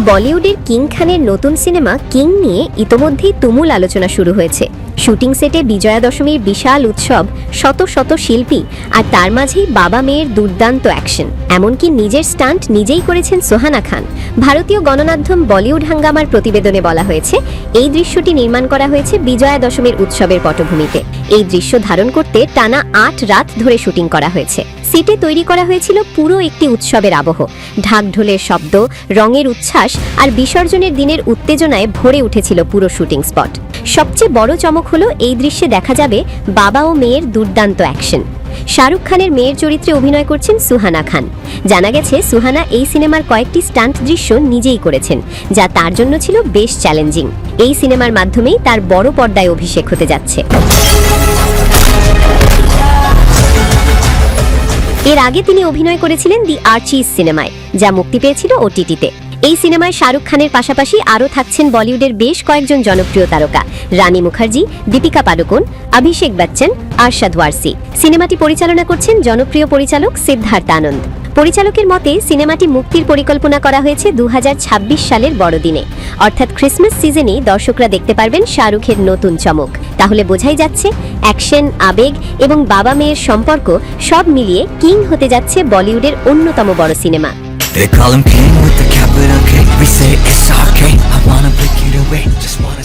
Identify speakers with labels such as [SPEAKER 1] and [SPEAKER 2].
[SPEAKER 1] বলিউডের কিং খানের নতুন সিনেমা কিং নিয়ে ইতোমধ্যেই তুমুল আলোচনা শুরু হয়েছে। শুটিং সেটে বিজয়া দশমীর বিশাল উৎসব, শত শত শিল্পী, আর তার মাঝেই বাবা মেয়ের দুর্দান্ত অ্যাকশন। এমনকি নিজের স্টান্ট নিজেই করেছেন সোহানা খান। ভারতীয় গণমাধ্যম বলিউড হাঙ্গামার প্রতিবেদনে বলা হয়েছে, এই দৃশ্যটি নির্মাণ করা হয়েছে বিজয়া দশমীর উৎসবের পটভূমিতে। এই দৃশ্য ধারণ করতে টানা ৮ রাত ধরে শুটিং করা হয়েছে। সেটে তৈরি করা হয়েছিল পুরো একটি উৎসবের আবহ। ঢাক ঢোলের শব্দ, রঙের উচ্ছ্বাস আর বিসর্জনের দিনের উত্তেজনায় ভরে উঠেছিল পুরো শুটিং স্পট। সবচেয়ে বড় চমক হলো এই দৃশ্যে দেখা যাবে বাবা ও মেয়ের দুর্দান্ত অ্যাকশন। শাহরুখ খানের মেয়ের চরিত্রে অভিনয় করছেন সুহানা খান। জানা গেছে সুহানা এই সিনেমার কয়েকটি স্টান্ট দৃশ্য নিজেই করেছেন, যা তার জন্য ছিল বেশ চ্যালেঞ্জিং। এই সিনেমার মাধ্যমেই তার বড় পর্দায় অভিষেক হতে যাচ্ছে। এর আগে তিনি অভিনয় করেছিলেন দি আর্চিজ সিনেমায়, যা মুক্তি পেয়েছিল ওটিটিতে। এই সিনেমায় শাহরুখ খানের পাশাপাশি আরও থাকছেন বলিউডের বেশ কয়েকজন জনপ্রিয় তারকা: রানী মুখার্জি, দীপিকা পাডুকোন, অভিষেক বচ্চন, আরশাদ ওয়ারসি। সিনেমাটি পরিচালনা করছেন জনপ্রিয় পরিচালক সিদ্ধার্থ আনন্দ। পরিচালকের মতে সিনেমাটি মুক্তির পরিকল্পনা করা হয়েছে 2026 সালের বড়দিনে, অর্থাৎ ক্রিসমাস সিজনেই দর্শকরা দেখতে পারবেন শাহরুখের নতুন চমক। তাহলে বোঝাই যাচ্ছে, অ্যাকশন, আবেগ এবং বাবা মেয়ের সম্পর্ক সব মিলিয়ে কিং হতে যাচ্ছে বলিউডের অন্যতম বড় cinema.
[SPEAKER 2] They call him king with the capital K. We say it's okay. I wanna break it away. Just wanna